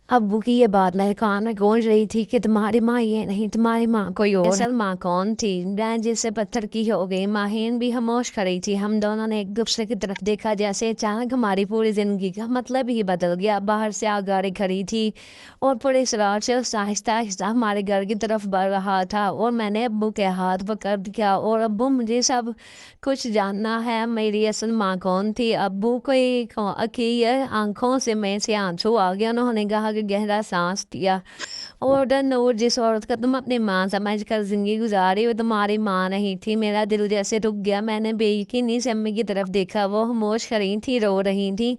अब्बू की ये बात मेरे कान में गूंज रही थी कि तुम्हारी माँ ये नहीं, तुम्हारी माँ कोई और है। असल माँ कौन थी? मैं जिससे पत्थर की हो गई। माहीन भी खामोश खड़ी थी। हम दोनों ने एक दूसरे की तरफ देखा, जैसे अचानक हमारी पूरी जिंदगी का मतलब ही बदल गया। बाहर से आ गाड़ी खड़ी थी और पूरे सरार से आहिस्ता आहिस्ता हमारे घर की तरफ बढ़ रहा था, और मैंने अब्बू के हाथ पकड़ दिया। और अब्बू, मुझे सब कुछ जानना है। मेरी असल माँ कौन थी? अब्बू की आंखों से में से आंसू आ गया। उन्होंने कहा कि गहरा सांस लिया। और द नूर, जिस औरत का तुम अपनी माँ समझ कर जिंदगी गुजारी, वो तुम्हारी माँ नहीं थी। मेरा दिल जैसे रुक गया। मैंने बेयकीनी से अम्मी की तरफ देखा। वो खामोश खड़ी थी, रो रही थी।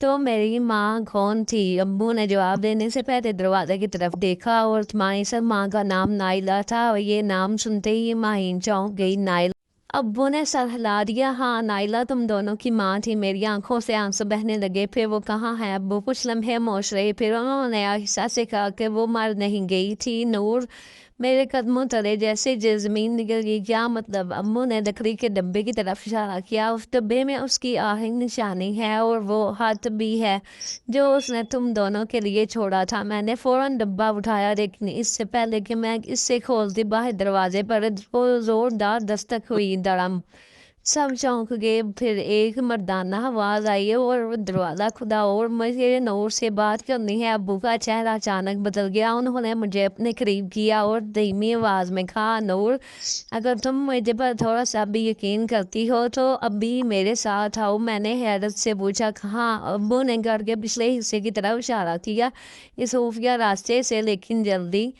तो मेरी माँ कौन थी? अब्बू ने जवाब देने से पहले दरवाजे की तरफ देखा, और तुम्हारी सब माँ का नाम नाइला था। और ये नाम सुनते ही माहीन चौंक गई। नाइला? अब्बू ने सर हिला दिया। हाँ, नाइला तुम दोनों की माँ थी। मेरी आंखों से आंसू बहने लगे। फिर वो कहाँ है? अब्बू कुछ लम्हे खामोश रहे, फिर उन्होंने आहिस्ता से कहा कि वो मर नहीं गई थी नूर। मेरे कदमों तले जैसे जमीन निकल गई। क्या मतलब? अम्मू ने लकड़ी के डब्बे की तरफ इशारा किया। उस डब्बे में उसकी आखिरी निशानी है, और वो हाथ भी है जो उसने तुम दोनों के लिए छोड़ा था। मैंने फौरन डब्बा उठाया, लेकिन इससे पहले कि मैं इससे खोलती, बाहर दरवाजे पर वो जोरदार दस्तक हुई। धड़म। सब चौंक गए। फिर एक मर्दाना आवाज आई और दरवाजा खुदा, और मुझे नूर से बात करनी है। अब्बू का चेहरा अचानक बदल गया। उन्होंने मुझे अपने करीब किया और धीमी आवाज में कहा, नूर, अगर तुम मुझे पर थोड़ा सा भी यकीन करती हो तो अभी मेरे साथ आओ। मैंने हैरत से पूछा, कहाँ? अब्बू ने घर के पिछले हिस्से की तरफ इशारा किया, इस खुफिया रास्ते से, लेकिन जल्दी।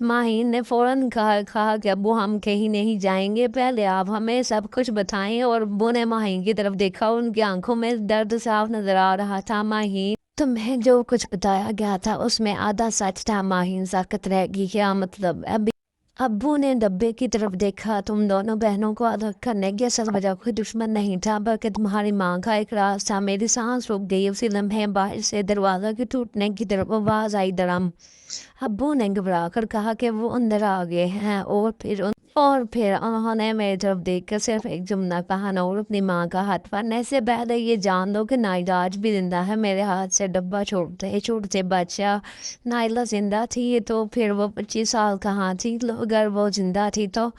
माहीन ने फौरन कहा कि अब्बू, हम कहीं नहीं जाएंगे, पहले आप हमें सब कुछ बताएं। और अब्बू ने माहीन की तरफ देखा। उनकी आंखों में दर्द साफ नजर आ रहा था। माहीन, तुम्हें जो कुछ बताया गया था उसमें आधा सच था। माहीन साकत रह गई। क्या मतलब? अभी अब्बू ने डब्बे की तरफ देखा। तुम दोनों बहनों को अलग करने की असल वजह कोई दुश्मन नहीं था, बल्कि तुम्हारी माँ का एक राज था। मेरी सांस रुक गई। उसी लम्हे बाहर से दरवाजा के टूटने की तरफ आवाज आई। धड़म। अब्बू ने घबरा कर कहा कि वो अंदर आ गए हैं, और फिर उन्होंने मेरी तरफ देखकर सिर्फ एक जुमला कहा, नूर, अपनी माँ का हाथ पकड़ने से पहले ये जान लो कि नाइला आज भी जिंदा है। मेरे हाथ से डब्बा छोड़ते छोड़ते बच्चा। नाइला जिंदा थी तो फिर वो 25 साल कहाँ थी? अगर वो जिंदा थी तो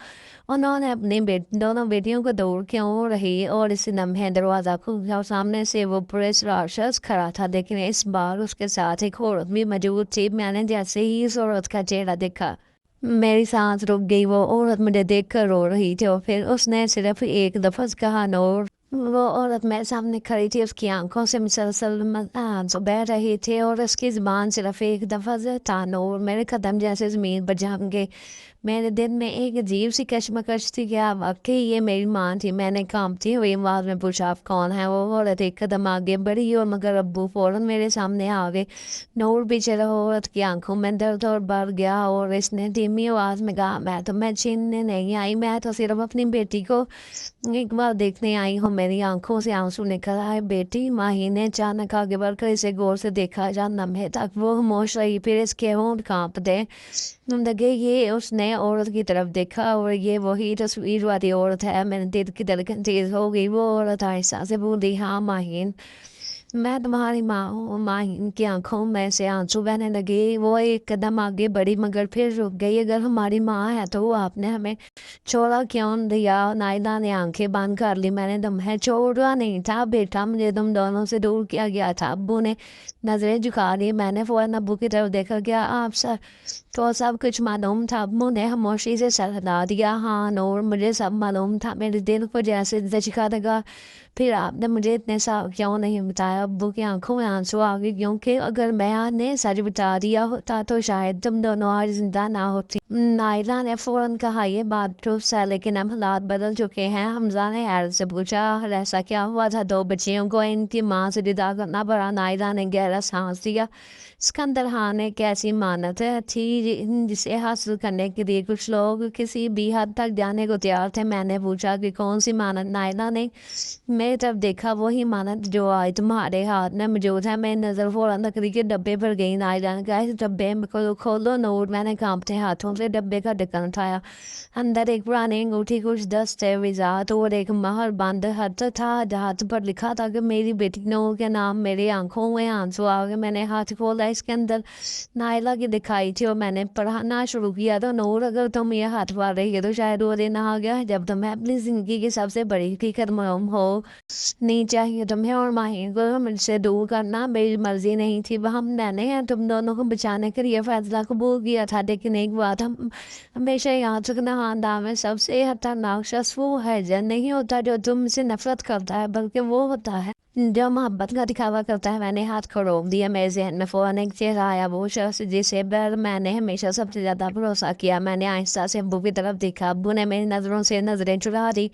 उन्होंने अपनी दोनों बेटियों को दूर क्यों रही? और इस लम्हे दरवाजा खुला और सामने से वो पुलिस राक्षस खड़ा था, लेकिन इस बार उसके साथ एक औरत भी मौजूद थी। मैंने जैसे ही इस औरत का चेहरा देखा, मेरी सांस रुक गई। वो औरत मुझे देखकर रो रही थी, और फिर उसने सिर्फ एक दफा कहा, नूर। वो औरत मेरे सामने खड़ी थी। उसकी आंखों से मुसलसल आंसू बह रहे थे, और उसकी जुबान सिर्फ एक दफा से था, नूर। मेरे कदम जैसे जमीन पर जम गए। मेरे दिल में एक अजीब सी कशमकश थी। क्या वाकई ये मेरी माँ थी? मैंने कांपती हुई आवाज में पूछा, आप कौन है? वो औरत एक कदम आगे बढ़ी, और मगर अब्बू फौरन मेरे सामने आ गए। नूर पीछे रहो। औरत की आंखों में दर्द और बढ़ गया, और इसने धीमी आवाज में कहा, मैं तो मैं छीनने नहीं आई, मैं तो सिर्फ अपनी बेटी को एक बार देखने आई हूँ। मेरी आंखों से आंसू निकल आए। बेटी? माही ने अचानक आगे बढ़कर इसे गौर से देखा। जहाँ लम्हे तक वो खामोश रही, फिर इसके होंठ कांप दे लगे। ये उसने औरत की तरफ देखा, और ये वही तस्वीर वाली औरत है। मेरे दिल की धड़कन तेज हो गई। वो औरत आहिस्ता से बोली, हाँ माहीन, मैं तुम्हारी माँ हूँ। माहीन की आंखों में से आंसू बहने लगे। वो एक कदम आगे बढ़ी, मगर फिर रुक गई। अगर हमारी माँ है तो आपने हमें छोड़ा क्यों दिया? नायला ने आंखें बंद कर ली। मैंने तुम्हें छोड़ा नहीं था बेटा, मुझे तुम दोनों से दूर किया गया था। अब्बू ने नजरें झुका ली। मैंने फौरन अब्बू की तरफ देखा। क्या आप सर तो सब कुछ मालूम था? अब्बू ने खामोशी से सर हिला दिया। हाँ नूर, मुझे सब मालूम था। मेरे दिल को जैसे झटका लगा। फिर आपने मुझे इतने साल क्यों नहीं बताया? अब्बू की आंखों में आंसू आ गए, क्योंकि अगर मैंने सच बता दिया होता तो शायद तुम दोनों आज जिंदा ना होती। नायला ने फौरन कहा, ये बात दुरुस्त है, लेकिन अब हालात बदल चुके हैं। हमजा ने हैरत से पूछा, ऐसा क्या हुआ था? दो बच्चियों को इनकी माँ से जुदा करना पड़ा। नायला ने गहरा सांस लिया। सिकंदर खान एक ऐसी मानत थी जिसे हासिल करने के लिए कुछ लोग किसी भी हद तक जाने को तैयार थे। मैंने पूछा कि कौन सी मानत? नायला ने میری طرف دیکھا وہی مانت جو آئی تمہارے ہاتھ میں موجود ہے. میں نظر فوراً لکڑی کے ڈبے پر گئی. نائلہ نے کہا اس ڈبے کو کھولو نور. میں نے کانپتے ہاتھوں سے ڈبے کا ڈھکن اٹھایا. اندر ایک پرانی انگوٹھی, کچھ دستاویزات اور ایک مہر بند خط تھا. ہاتھ پر لکھا تھا کہ میری بیٹی نور کے نام. میری آنکھوں میں آنسو آ گئے. میں نے ہاتھ کھولا. اس کے اندر نائلہ کی دکھائی تھی اور میں نے پڑھنا شروع کیا. تو نور اگر تم یہ ہاتھ پاڑ رہی ہے تو شاید وہ دن آ گیا جب تمہیں اپنی زندگی کی سب سے بڑی حقیقت معلوم ہو نہیں چاہیے تمہیں اور ماہین کو مجھ سے دور کرنا میری مرضی نہیں تھی. وہ میں نے تم دونوں کو بچانے کے لیے فیصلہ قبول کیا تھا, لیکن ایک بات ہم ہمیشہ یاد رکھنا, خاندان میں سب سے خطرناک شخص وہ ہے جو نہیں ہوتا جو تم سے نفرت کرتا ہے, بلکہ وہ ہوتا ہے جو محبت کا دکھاوا کرتا ہے. میں نے ہاتھ کھڑوک دیا. میرے ذہن میں فوراً ایک چہرہ آیا, وہ شخص جسے پر میں نے ہمیشہ سب سے زیادہ بھروسہ کیا. میں نے آہستہ سے ابو کی طرف دیکھا. ابو نے میری نظروں سے نظریں چرا دی.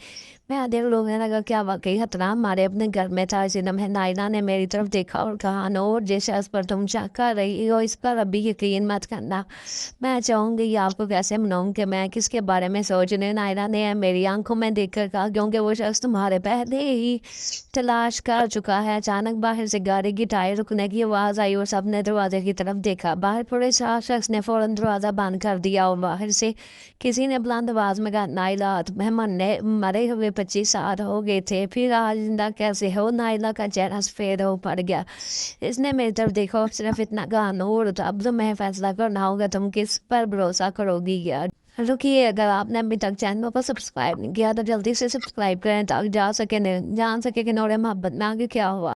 میں دیر لوگنے لگا کیا واقعی خطرہ ہمارے اپنے گھر میں تھا. اسی لمحے نائلہ نے میری طرف دیکھا اور کہا نور جس شخص پر تم شک کر رہی ہو اس پر ابھی یقین مت کرنا. میں چاہوں گی آپ کو کیسے مناؤں کہ میں کس کے بارے میں سوچ رہی ہوں. نائلہ نے میری آنکھوں میں دیکھ کر کہا کیونکہ وہ شخص تمہارے پہلے ہی تلاش کر چکا ہے. اچانک باہر سے گاڑی کی ٹائر رکنے کی آواز آئی اور سب نے دروازے کی طرف دیکھا. باہر پورے شخص نے فوراً دروازہ بند کر دیا اور باہر سے کسی نے بلند آواز میں کہا نائلہ تمہیں مرے ہوئے 25 سال ہو گئے تھے, پھر آج زندہ کیسے ہو. نائلہ کا چہرہ سفید ہو پڑ گیا. اس نے میری طرف دیکھا اور صرف اتنا کہا نور اب تمہیں فیصلہ کرنا ہوگا تم کس پر بھروسہ کرو گی. رکیے, اگر آپ نے ابھی تک چینل کو سبسکرائب نہیں کیا تو جلدی سے سبسکرائب کریں تاکہ جان سکے کہ نور محبت میں آگے کیا ہوا.